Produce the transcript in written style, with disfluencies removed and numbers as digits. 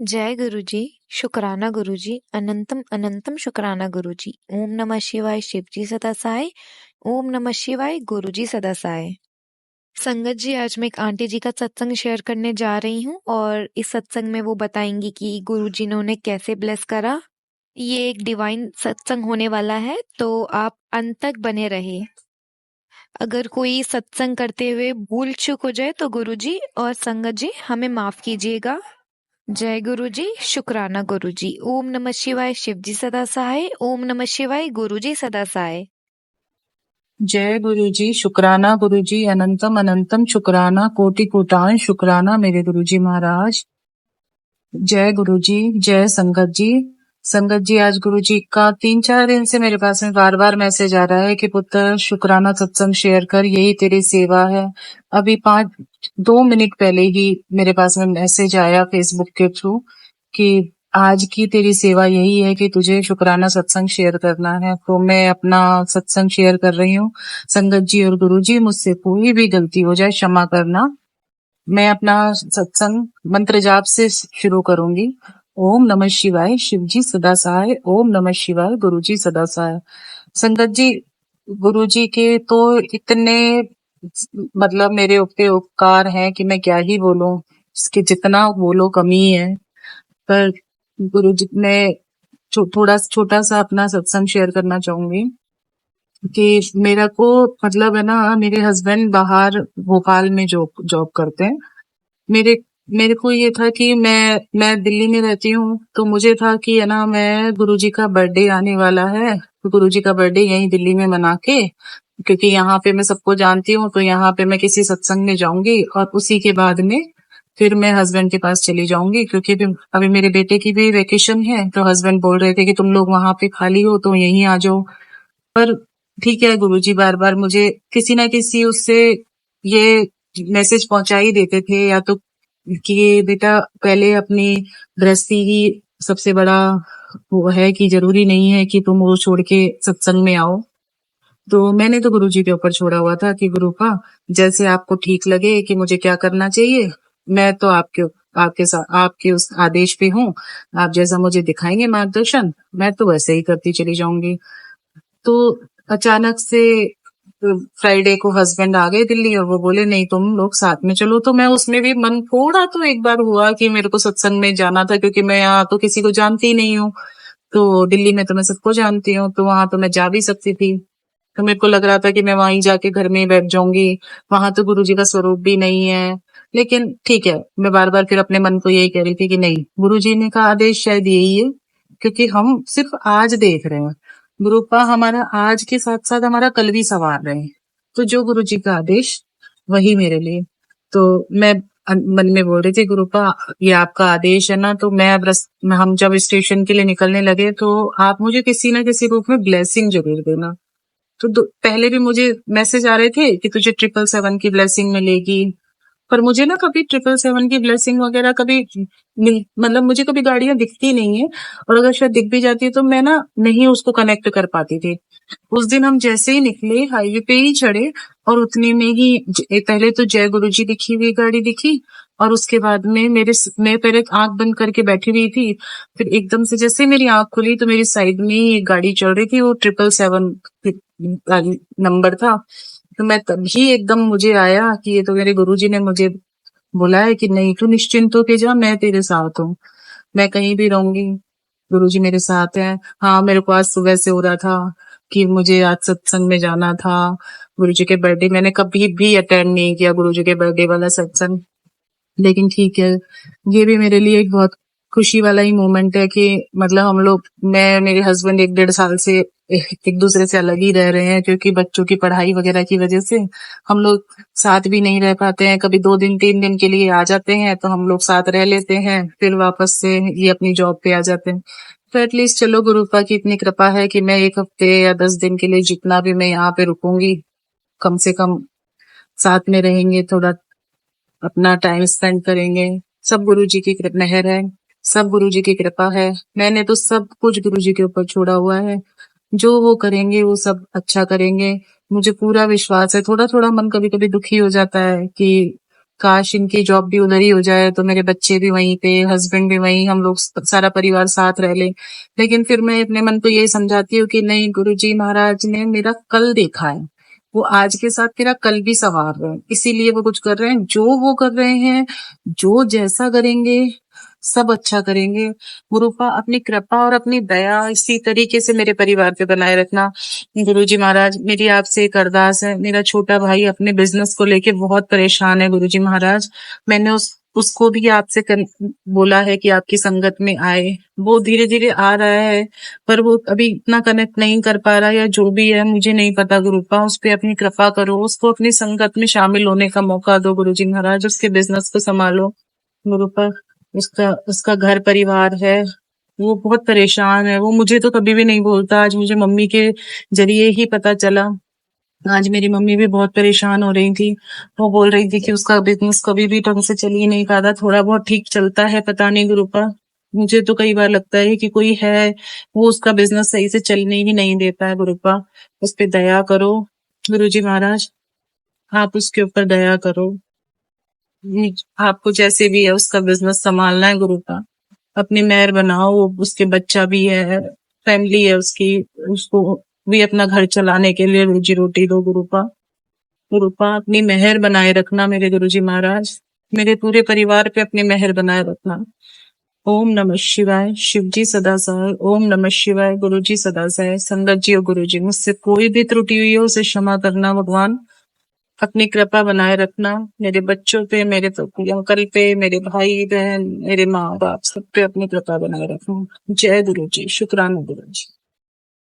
जय गुरुजी, शुक्राना गुरुजी, अनंतम अनंतम शुक्राना गुरुजी। ओम नमः शिवाय शिवजी सदा सहाय। ओम नमः शिवाय गुरुजी सदा सहाय। संगत जी, आज मैं एक आंटी जी का सत्संग शेयर करने जा रही हूँ और इस सत्संग में वो बताएंगी कि गुरुजी ने उन्हें कैसे ब्लेस करा। ये एक डिवाइन सत्संग होने वाला है, तो आप अंत तक बने रहे। अगर कोई सत्संग करते हुए भूल चूक हो जाए तो गुरुजी और संगत जी हमें माफ कीजिएगा। जय गुरुजी, शुक्राना गुरुजी। ओम नमः शिवाय शिवजी सदा सहाय। ओम नमः शिवाय गुरुजी सदा सहाय। जय गुरुजी, शुक्राना गुरुजी, अनंतम अनंतम शुक्राना, कोटि कोटान शुक्राना मेरे गुरुजी महाराज। जय गुरुजी, जय संगत जी। संगत जी, आज गुरुजी का 3-4 दिन से मेरे पास में बार बार मैसेज आ रहा है कि पुत्र शुक्राना सत्संग शेयर कर, यही तेरी सेवा है। अभी 2 मिनट पहले ही मेरे पास में मैसेज आया फेसबुक के थ्रू कि आज की तेरी सेवा यही है कि तुझे शुक्राना सत्संग शेयर करना है। तो मैं अपना सत्संग शेयर कर रही हूँ। संगत जी और गुरु जी, मुझसे कोई भी गलती हो जाए क्षमा करना। मैं अपना सत्संग मंत्र जाप से शुरू करूंगी। ओम नमः शिवाय शिवजी सदा सहाय। ओम नमः शिवाय गुरुजी सदा सहाय। संगत जी, गुरुजी के तो इतने मतलब मेरे ऊपर उपकार हैं कि मैं क्या ही बोलूं। इसके जितना बोलो कमी है। पर गुरुजी ने थोड़ा छोटा सा अपना सत्संग शेयर करना चाहूंगी कि मेरा को मतलब है ना, मेरे हस्बैंड बाहर भोपाल में जॉब जॉब करते हैं। मेरे मेरे को ये था कि मैं दिल्ली में रहती हूँ, तो मुझे था कि है ना, मैं गुरुजी का बर्थडे आने वाला है, तो गुरुजी का बर्थडे यहीं दिल्ली में मना के, क्योंकि यहाँ पे मैं सबको जानती हूँ, तो यहाँ पे मैं किसी सत्संग में जाऊंगी और उसी के बाद में फिर मैं हस्बैंड के पास चली जाऊंगी, क्योंकि अभी मेरे बेटे की भी वेकेशन है। तो हस्बैंड बोल रहे थे कि तुम लोग वहां पे खाली हो तो यहीं आ जाओ। पर ठीक है, गुरुजी बार बार मुझे किसी ना किसी उससे ये मैसेज पहुंचा ही देते थे, या तो कि बेटा पहले अपनी गृहस्थी ही सबसे बड़ा वो है, कि जरूरी नहीं है कि तुम वो छोड़ के सत्संग में आओ। तो मैंने तो गुरुजी के ऊपर छोड़ा हुआ था कि गुरुपा, जैसे आपको ठीक लगे कि मुझे क्या करना चाहिए, मैं तो आपके साथ आपके उस आदेश पे हूँ। आप जैसा मुझे दिखाएंगे मार्गदर्शन, मैं तो वैसे ही करती चली जाऊंगी। तो अचानक से फ्राइडे को हस्बैंड आ गए दिल्ली और वो बोले नहीं तुम लोग साथ में चलो। तो मैं उसमें भी मन थोड़ा तो एक बार हुआ कि मेरे को सत्संग में जाना था, क्योंकि मैं यहाँ तो किसी को जानती ही नहीं हूँ। तो दिल्ली में तो मैं सबको जानती हूँ, तो वहां तो मैं जा भी सकती थी। तो मेरे को लग रहा था कि मैं वहीं जाके घर में ही बैठ जाऊंगी। वहां तो गुरुजी का स्वरूप भी नहीं है। लेकिन ठीक है, मैं बार बार फिर अपने मन को यही कह रही थी कि नहीं, गुरुजी ने का आदेश शायद यही है, क्योंकि हम सिर्फ आज देख रहे हैं। गुरुपा हमारा आज के साथ साथ हमारा कल भी संवार रहे हैं। तो जो गुरुजी का आदेश वही मेरे लिए। तो मैं मन में बोल रही थी, गुरुपा ये आपका आदेश है ना, तो मैं अब हम जब स्टेशन के लिए निकलने लगे, तो आप मुझे किसी ना किसी रूप में ब्लेसिंग जरूर देना। तो पहले भी मुझे मैसेज आ रहे थे कि तुझे 777 की ब्लेसिंग मिलेगी। पर मुझे ना कभी 777 की ब्लेसिंग वगैरह कभी मतलब मुझे कभी गाड़ियां दिखती नहीं है। और अगर शायद दिख भी जाती है तो मैं ना नहीं उसको कनेक्ट कर पाती थी। उस दिन हम जैसे ही निकले, हाईवे पे ही चढ़े, और उतने में ही पहले तो जय गुरु जी लिखी हुई गाड़ी दिखी। और उसके बाद में मैं पहले आंख बंद करके बैठी हुई थी। फिर एकदम से जैसे मेरी आंख खुली तो मेरी साइड में ही एक गाड़ी चल रही थी, वो 777 नंबर था। तो मैं तभी एकदम मुझे आया कि ये तो मेरे गुरुजी ने मुझे बोला है कि नहीं, तू निश्चिंत होके जा, मैं तेरे साथ हूँ। मैं कहीं भी रहूंगी, गुरुजी मेरे साथ है। हाँ, मेरे को आज सुबह से हो रहा था कि मुझे आज सत्संग में जाना था। गुरुजी के बर्थडे मैंने कभी भी अटेंड नहीं किया, गुरुजी के बर्थडे वाला सत्संग। लेकिन ठीक है, ये भी मेरे लिए एक बहुत खुशी वाला ही मोमेंट है कि मतलब हम लोग, मैं मेरे हस्बैंड 1-1.5 साल से एक दूसरे से अलग ही रह रहे हैं, क्योंकि बच्चों की पढ़ाई वगैरह की वजह से हम लोग साथ भी नहीं रह पाते हैं। कभी 2 दिन 3 दिन के लिए आ जाते हैं तो हम लोग साथ रह लेते हैं, फिर वापस से ये अपनी जॉब पे आ जाते हैं। तो एटलीस्ट चलो, गुरुपा की इतनी कृपा है कि मैं 1 हफ्ते या 10 दिन के लिए जितना भी मैं यहाँ पे रुकूंगी, कम से कम साथ में रहेंगे, थोड़ा अपना टाइम स्पेंड करेंगे। सब गुरुजी की मेहर है, सब गुरुजी की कृपा है। मैंने तो सब कुछ गुरुजी के ऊपर छोड़ा हुआ है। जो वो करेंगे वो सब अच्छा करेंगे, मुझे पूरा विश्वास है। थोड़ा थोड़ा मन कभी कभी दुखी हो जाता है कि काश इनकी जॉब भी उधर ही हो जाए तो मेरे बच्चे भी वहीं पे, हस्बैंड भी वहीं, हम लोग सारा परिवार साथ रह ले। लेकिन फिर मैं अपने मन को यही समझाती हूँ कि नहीं, गुरुजी महाराज ने मेरा कल देखा है, वो आज के साथ मेरा कल भी संवार रहे हैं, इसीलिए वो कुछ कर रहे हैं। जो वो कर रहे हैं, जो जैसा करेंगे, सब अच्छा करेंगे। गुरुपा अपनी कृपा और अपनी दया इसी तरीके से मेरे परिवार पे बनाए रखना। गुरुजी महाराज, मेरी आपसे एक अरदास है। मेरा छोटा भाई अपने बिजनेस को लेके बहुत परेशान है गुरुजी महाराज। मैंने उसको भी आपसे बोला है कि आपकी संगत में आए। वो धीरे धीरे आ रहा है, पर वो अभी इतना कनेक्ट नहीं कर पा रहा, या जो भी है मुझे नहीं पता। गुरुपा उस पे अपनी कृपा करो, उसको अपनी संगत में शामिल होने का मौका दो गुरुजी महाराज, उसके बिजनेस को संभालो। गुरुपा, उसका उसका घर परिवार है, वो बहुत परेशान है। वो मुझे तो कभी भी नहीं बोलता, आज मुझे मम्मी के जरिए ही पता चला। आज मेरी मम्मी भी बहुत परेशान हो रही थी। वो बोल रही थी कि उसका बिजनेस कभी भी ढंग से चल ही नहीं पाता, थोड़ा बहुत ठीक चलता है, पता नहीं गुरुपा। मुझे तो कई बार लगता है कि कोई है, वो उसका बिजनेस सही से चलने ही नहीं देता है। गुरुपा, उस पे दया करो गुरुजी महाराज, आप उसके ऊपर दया करो। आपको जैसे भी है उसका बिजनेस संभालना है गुरुपा, अपनी मेहर बनाओ। वो उसके बच्चा भी है, फैमिली है उसकी, उसको भी अपना घर चलाने के लिए रोजी रोटी दो गुरुपा। गुरुपा, अपनी मेहर बनाए रखना मेरे गुरुजी महाराज, मेरे पूरे परिवार पे अपनी मेहर बनाए रखना। ओम नमः शिवाय। शिव जी सदा सहाय। ओम नमः शिवाय। गुरु जी सदा सहाय। संगत जी और गुरु जी, मुझसे कोई भी त्रुटि हुई हो उसे क्षमा करना भगवान। अपनी कृपा बनाए रखना मेरे बच्चों पे, मेरे अंकल पे, मेरे भाई बहन, मेरे माँ बाप, सब पे अपनी कृपा बनाए रखना। जय गुरु जी। शुक्राना गुरु जी।